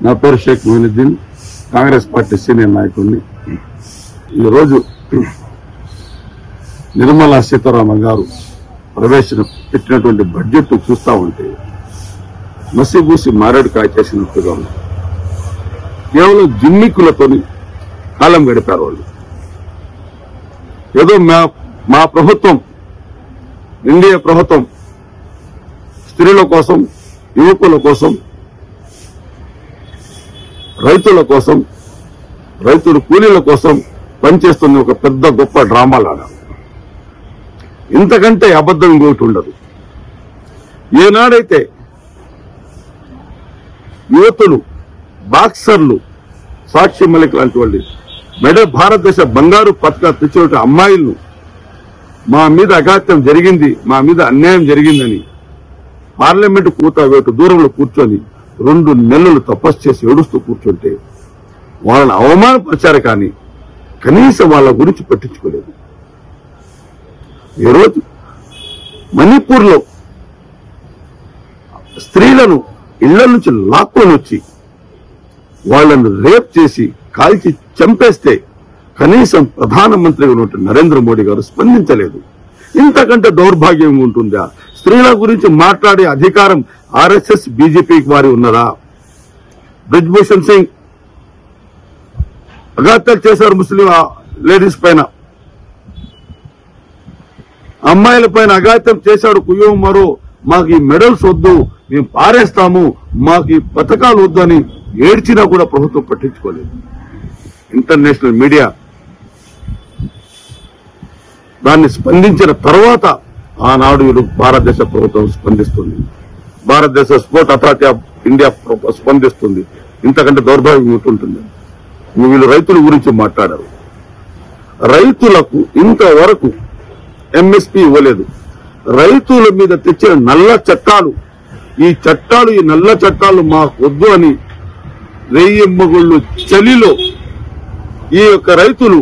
నా పేరు Sheikh Moinuddin, Congress party senior నాయకుడిని. ఈరోజు నిర్మలా సీతారామన్ గారు ప్రవేశపెట్టినటువంటి బడ్జెట్ చూస్తా ఉంటే మసిబూసి మారేడుకాయ చేసినట్టుగా ఉంది. కేవలం జిమ్మికులతో కాలం గడిపారు వాళ్ళు. ఏదో మా ప్రభుత్వం, ఎన్డీఏ ప్రభుత్వం స్త్రీల కోసం, యువకుల కోసం, రైతుల కోసం, రైతుల కూలీల కోసం పనిచేస్తున్న ఒక పెద్ద గొప్ప డ్రామా లాగా. ఇంతకంటే అబద్ధం ఇంకోటి ఉండదు. ఏనాడైతే యువతులు, బాక్సర్లు, సాక్షి మలిక్ లాంటి వాళ్ళు భారతదేశ బంగారు పథకాలు తెచ్చిన అమ్మాయిలను మా మీద అఘాత్యం జరిగింది, మా మీద అన్యాయం జరిగిందని పార్లమెంటు కూతవేటు దూరంలో కూర్చొని 2 నెలలు తపస్సు చేసి ఏడుస్తూ కూర్చుంటే వాళ్ళని అవమానపరిచారు, కానీ కనీసం వాళ్ళ గురించి పట్టించుకోలేదు. ఈరోజు మణిపూర్లో స్త్రీలను ఇళ్ల నుంచి లాక్కొని వచ్చి వాళ్లను రేప్ చేసి కాల్చి చంపేస్తే కనీసం ప్రధానమంత్రిగా ఉన్న నరేంద్ర మోడీ గారు స్పందించలేదు. ఇంతకంటే దౌర్భాగ్యం ఉంటుందా? స్త్రీల గురించి మాట్లాడే అధికారం ఆర్ఎస్ఎస్, బీజేపీకి వారి ఉన్నదా? బ్రిజ్భూషణ్ సింగ్ అఘాత్యాలు చేశారు ముస్లిం లేడీస్ పైన, అమ్మాయిల పైన అఘాత్యం చేశాడు. కుయ్యో మరో మాకు ఈ మెడల్స్ వద్దు, మేము పారేస్తాము, మాకు ఈ పథకాలు వద్దు అని ఏడ్చినా కూడా ప్రభుత్వం పట్టించుకోలేదు. ఇంటర్నేషనల్ మీడియా దాన్ని స్పందించిన తర్వాత ఆనాడు భారతదేశ ప్రభుత్వం స్పందిస్తుంది, భారతదేశ స్పోర్ట్ అథారిటీ ఆఫ్ ఇండియా స్పందిస్తుంది. ఇంతకంటే దౌర్భాగ్యం ఉంటుంది. వీళ్ళు రైతుల గురించి మాట్లాడారు. రైతులకు ఇంతవరకు ఎంఎస్పీ ఇవ్వలేదు. రైతుల మీద తెచ్చిన నల్ల చట్టాలు, ఈ నల్ల చట్టాలు మాకు వద్దు అని రేయమ్మగుళ్ళు చలిలో ఈ యొక్క రైతులు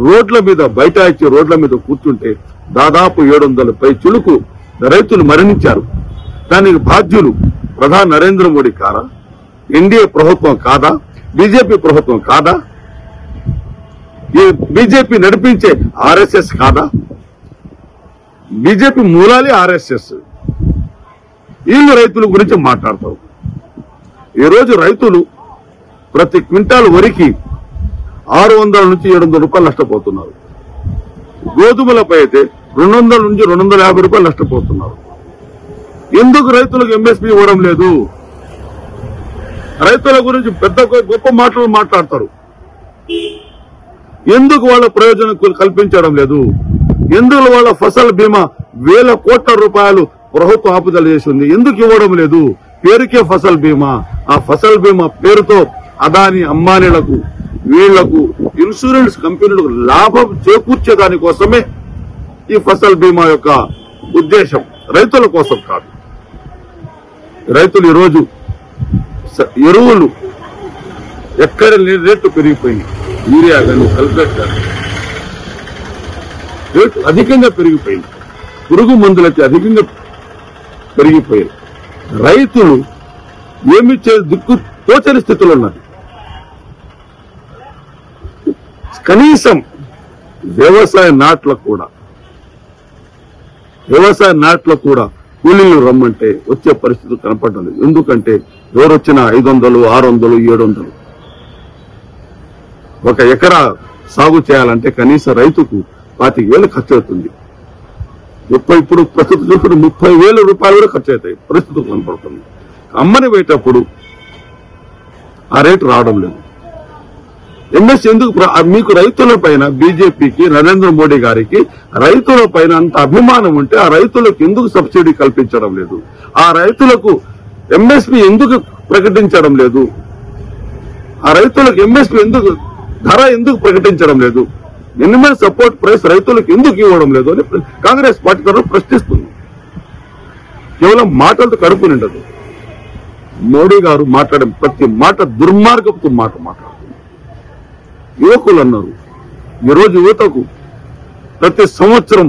రోడ్ల మీద బైఠాయించి రోడ్ల మీద కూర్చుంటే దాదాపు 700 పైచులకు రైతులు మరణించారు. దానికి బాధ్యులు ప్రధాని నరేంద్ర మోడీ కాదా? ఎన్డీఏ ప్రభుత్వం కాదా? బీజేపీ ప్రభుత్వం కాదా? ఈ బీజేపీ నడిపించే ఆర్ఎస్ఎస్ కాదా? బీజేపీ మూలాలే ఆర్ఎస్ఎస్. వీళ్ళు రైతుల గురించి మాట్లాడతారు. ఈరోజు రైతులు ప్రతి క్వింటాల్ వరికి 600 నుంచి 700 రూపాయలు నష్టపోతున్నారు. గోధుమలపై అయితే 200 నుంచి 250 రూపాయలు నష్టపోతున్నారు. ఎందుకు రైతులకు ఎంఎస్పీ ఇవ్వడం లేదు? రైతుల గురించి పెద్ద గొప్ప మాటలు మాట్లాడతారు. ఎందుకు వాళ్ళ ప్రయోజనం కల్పించడం లేదు? ఎందుకు వాళ్ళ ఫసల్ బీమా 1000 కోట్ల రూపాయలు ప్రభుత్వం ఆపుదల చేసింది, ఎందుకు ఇవ్వడం లేదు? పేరుకే ఫసల్ బీమా. ఆ ఫసల్ బీమా పేరుతో అదాని, అంబానీలకు, వీళ్లకు, ఇన్సూరెన్స్ కంపెనీలకు లాభం చేకూర్చే దానికోసమే ఈ ఫసల్ బీమా యొక్క ఉద్దేశం, రైతుల కోసం కాదు. రైతులు ఈరోజు ఎరువులు ఎక్కడ రేట్లు పెరిగిపోయింది. యూరియా కానీ, సల్ఫేట్ కానీ రేటు అధికంగా పెరిగిపోయింది. పురుగు మందులకి అధికంగా పెరిగిపోయాయి. రైతులు ఏమి దిక్కు తోచని స్థితిలో ఉన్నది. కనీసం వ్యవసాయ నాట్లకు కూడా కూలీలు రమ్మంటే వచ్చే పరిస్థితి కనపడడం లేదు. ఎందుకంటే ఎవరొచ్చినా 500, 600, 700. ఒక ఎకరా సాగు చేయాలంటే కనీసం రైతుకు 25,000 ఖర్చు అవుతుంది. ఇప్పుడు ప్రస్తుతం చూసుకుంటే 30,000 రూపాయలు కూడా ఖర్చు అవుతాయి. పరిస్థితి కనపడుతుంది. అమ్మని పోయేటప్పుడు ఆ రేటు రావడం లేదు. ఎంఎస్ ఎందుకు? మీకు రైతుల పైన, బీజేపీకి, నరేంద్ర మోడీ గారికి రైతుల పైన అంత అభిమానం ఉంటే ఆ రైతులకు ఎందుకు సబ్సిడీ కల్పించడం లేదు? ఆ రైతులకు ఎంఎస్పీ ఎందుకు ప్రకటించడం లేదు? ఆ రైతులకు ఎంఎస్పీ ధర ఎందుకు ప్రకటించడం లేదు? మినిమం సపోర్ట్ ప్రైస్ రైతులకు ఎందుకు ఇవ్వడం లేదు అని కాంగ్రెస్ పార్టీ తరఫున ప్రశ్నిస్తుంది. కేవలం మాటలతో కడుపు నిండదు. మోడీ గారు మాట్లాడే ప్రతి మాట దుర్మార్గపు మాట మాట్లాడుతుంది. యువకులు అన్నారు, ఈరోజు యువతకు ప్రతి సంవత్సరం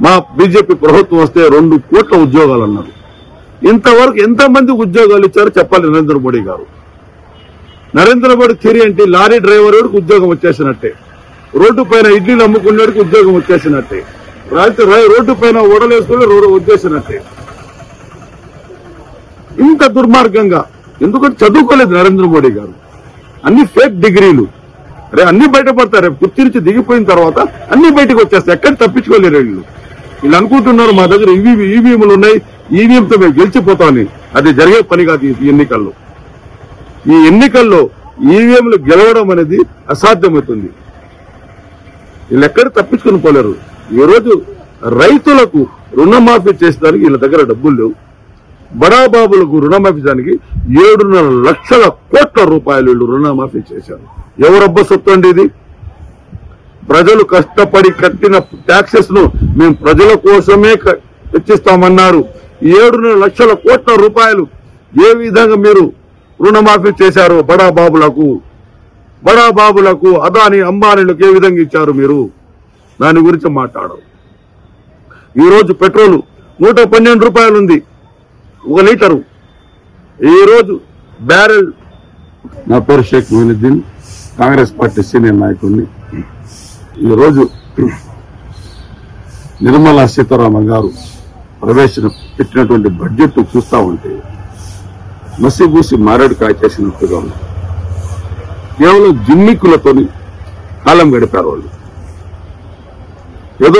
మా బీజేపీ ప్రభుత్వం వస్తే 2 కోట్ల ఉద్యోగాలు అన్నారు. ఇంతవరకు ఎంతమంది ఉద్యోగాలు ఇచ్చారో చెప్పాలి నరేంద్ర మోడీ గారు. నరేంద్ర మోడీ థియరీ అంటే లారీ డ్రైవర్ వాడికి ఉద్యోగం వచ్చేసినట్టే, రోడ్డు పైన ఇడ్లీలు అమ్ముకునేవాడికి ఉద్యోగం వచ్చేసినట్టే, రోడ్డు పైన ఓడలేసుకుని వచ్చేసినట్టే. ఇంత దుర్మార్గంగా ఎందుకంటే చదువుకోలేదు నరేంద్ర మోడీ గారు. అన్ని ఫేక్ డిగ్రీలు, అన్ని బయటపడతారు. కుర్చీ నుంచి దిగిపోయిన తర్వాత అన్ని బయటకు వచ్చేస్తాయి. ఎక్కడ తప్పించుకోలేరు వీళ్ళు అనుకుంటున్నారు మా దగ్గర ఈవీఎంలు ఉన్నాయి, ఈవీఎంతో మేము గెలిచిపోతామని. అది జరిగే పని కాదు. ఈ ఎన్నికల్లో ఈవీఎంలు గెలవడం అనేది అసాధ్యమవుతుంది. వీళ్ళు ఎక్కడ తప్పించుకుని పోలేరు. ఈ రోజు రైతులకు రుణమాఫీ చేసేదానికి వీళ్ళ దగ్గర డబ్బులు లేవు. బడాబాబులకు రుణమాఫీ చేయడానికి 7.5 లక్షల కోట్ల రూపాయలు వీళ్ళు రుణమాఫీ చేశారు. ఎవరబ్బ సొత్తు అండి ఇది? ప్రజలు కష్టపడి కట్టిన ట్యాక్సెస్ ను మేము ప్రజల కోసమే తెచ్చిస్తామన్నారు. 7.5 లక్షల కోట్ల రూపాయలు ఏ విధంగా మీరు రుణమాఫీ చేశారు? బడాబాబులకు అదాని అంబానీలకు ఏ విధంగా ఇచ్చారు మీరు? దాని గురించి మాట్లాడరు. ఈ రోజు పెట్రోల్ 112 రూపాయలు ఉంది 1 లీటరు. ఈ రోజు బ్యారెల్. నా పేరు షేక్ మొయినుద్దీన్, కాంగ్రెస్ పార్టీ సీనియర్ నాయకుడిని. ఈరోజు నిర్మలా సీతారామన్ గారు ప్రవేశపెట్టినటువంటి బడ్జెట్ చూస్తా ఉంటే మసిబూసి మారేడుకాయ చేసినట్టుగా ఉంది. కేవలం జిమ్మిక్కులతోని కాలం గడిపారు వాళ్ళు. ఏదో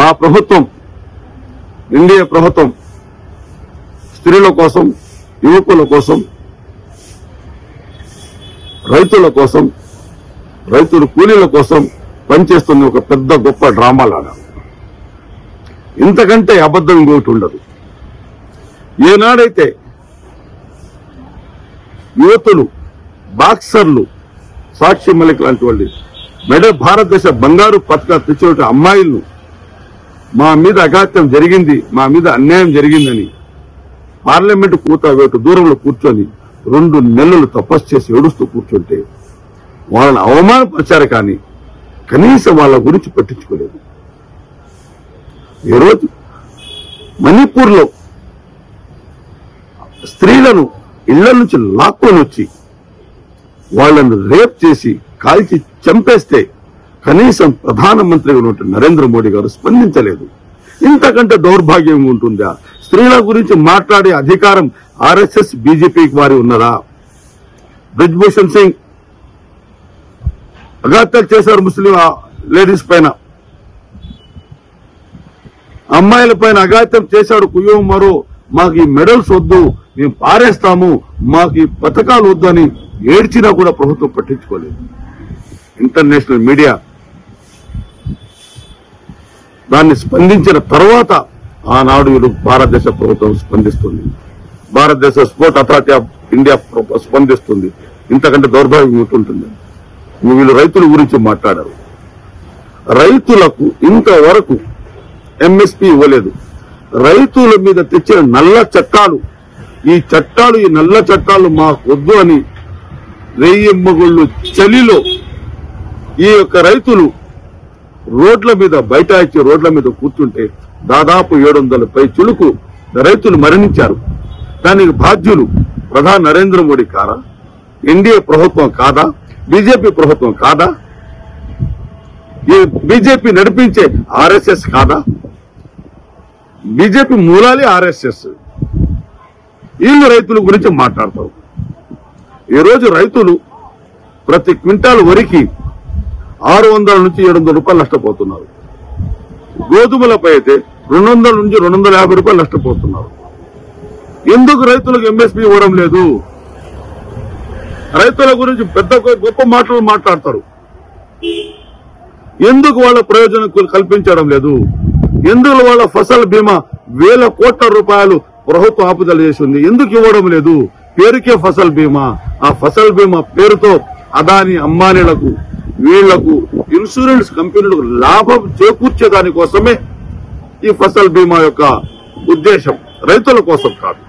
మా ప్రభుత్వం, ఇండియా ప్రభుత్వం స్త్రీల కోసం, యువకుల కోసం, రైతుల కోసం, రైతుల కూలీల కోసం పనిచేస్తున్న ఒక పెద్ద గొప్ప డ్రామా లాగా. ఇంతకంటే అబద్ధం ఇంకోటి ఉండదు. ఏనాడైతే యువతులు, బాక్సర్లు, సాక్షి మలిక్ లాంటి వాళ్ళు భారతదేశ బంగారు పథకాలు తెచ్చిన అమ్మాయిలను మా మీద అఘాత్యం జరిగింది, మా మీద అన్యాయం జరిగిందని పార్లమెంటు వేటు దూరంలో కూర్చొని 2 నెలలు తపస్సు చేసి ఏడుస్తూ కూర్చుంటే వాళ్ళని అవమానపరిచారు. కానీ కనీసం వాళ్ళ గురించి పట్టించుకోలేదు. ఈరోజు మణిపూర్లో స్త్రీలను ఇళ్ల నుంచి లాక్కొని వచ్చి వాళ్లను రేప్ చేసి కాల్చి చంపేస్తే కనీసం ప్రధానమంత్రిగా ఉన్నటువంటి నరేంద్ర మోడీ గారు స్పందించలేదు. ఇంతకంటే దౌర్భాగ్యం ఉంటుందా? స్త్రీల గురించి మాట్లాడే అధికారం ఆర్ఎస్ఎస్, బీజేపీకి వారి ఉన్నదా? బ్రిజ్భూషణ్ సింగ్ అఘాత్యాలు చేశారు ముస్లిం లేడీస్ పైన, అమ్మాయిల పైన అఘాత్యం చేశాడు. కుయ్యో మరో మాకు ఈ మెడల్స్ వద్దు, మేము పారేస్తాము, మాకు ఈ పథకాలు వద్దు అని ఏడ్చినా కూడా ప్రభుత్వం పట్టించుకోలేదు. ఇంటర్నేషనల్ మీడియా దాన్ని స్పందించిన తర్వాత ఆనాడు భారతదేశ ప్రభుత్వం స్పందిస్తుంది, భారతదేశ స్పోర్ట్ అథారిటీ ఆఫ్ ఇండియా స్పందిస్తుంది. ఇంతకంటే దౌర్భాగ్యం ఉంటుంటుంది. వీళ్ళు రైతుల గురించి మాట్లాడారు. రైతులకు ఇంతవరకు ఎంఎస్పీ ఇవ్వలేదు. రైతుల మీద తెచ్చిన నల్ల చట్టాలు, ఈ నల్ల చట్టాలు మాకు వద్దు అని రేయమ్మగుళ్ళు చలిలో ఈ యొక్క రైతులు రోడ్ల మీద బైఠాయించి రోడ్ల మీద కూర్చుంటే దాదాపు 700 పైచులకు రైతులు మరణించారు. దానికి బాధ్యులు ప్రధాని నరేంద్ర మోడీ కాదా? ఎన్డీఏ ప్రభుత్వం కాదా? బీజేపీ ప్రభుత్వం కాదా? ఈ బీజేపీ నడిపించే ఆర్ఎస్ఎస్ కాదా? బీజేపీ మూలాలే ఆర్ఎస్ఎస్. వీళ్ళు రైతుల గురించి మాట్లాడతారు. ఈరోజు రైతులు ప్రతి క్వింటాల్ వరికి 600 నుంచి 700 రూపాయలు నష్టపోతున్నారు. గోధుమలపై అయితే 200 నుంచి 250 రూపాయలు నష్టపోతున్నారు. ఎందుకు రైతులకు ఎంఎస్పీ ఇవ్వడం లేదు? రైతుల గురించి పెద్ద గొప్ప మాటలు మాట్లాడతారు. ఎందుకు వాళ్ళ ప్రయోజనం కల్పించడం లేదు? ఎందుకు వాళ్ళ ఫసల్ బీమా 1000 కోట్ల రూపాయలు ప్రభుత్వం ఆపుదల చేసింది, ఎందుకు ఇవ్వడం లేదు? పేరుకే ఫసల్ బీమా. ఆ ఫసల్ బీమా పేరుతో అదాని అంబానీలకు, వీళ్లకు, ఇన్సూరెన్స్ కంపెనీలకు లాభం చేకూర్చే దానికోసమే ఈ ఫసల్ బీమా యొక్క ఉద్దేశం, రైతుల కోసం కాదు.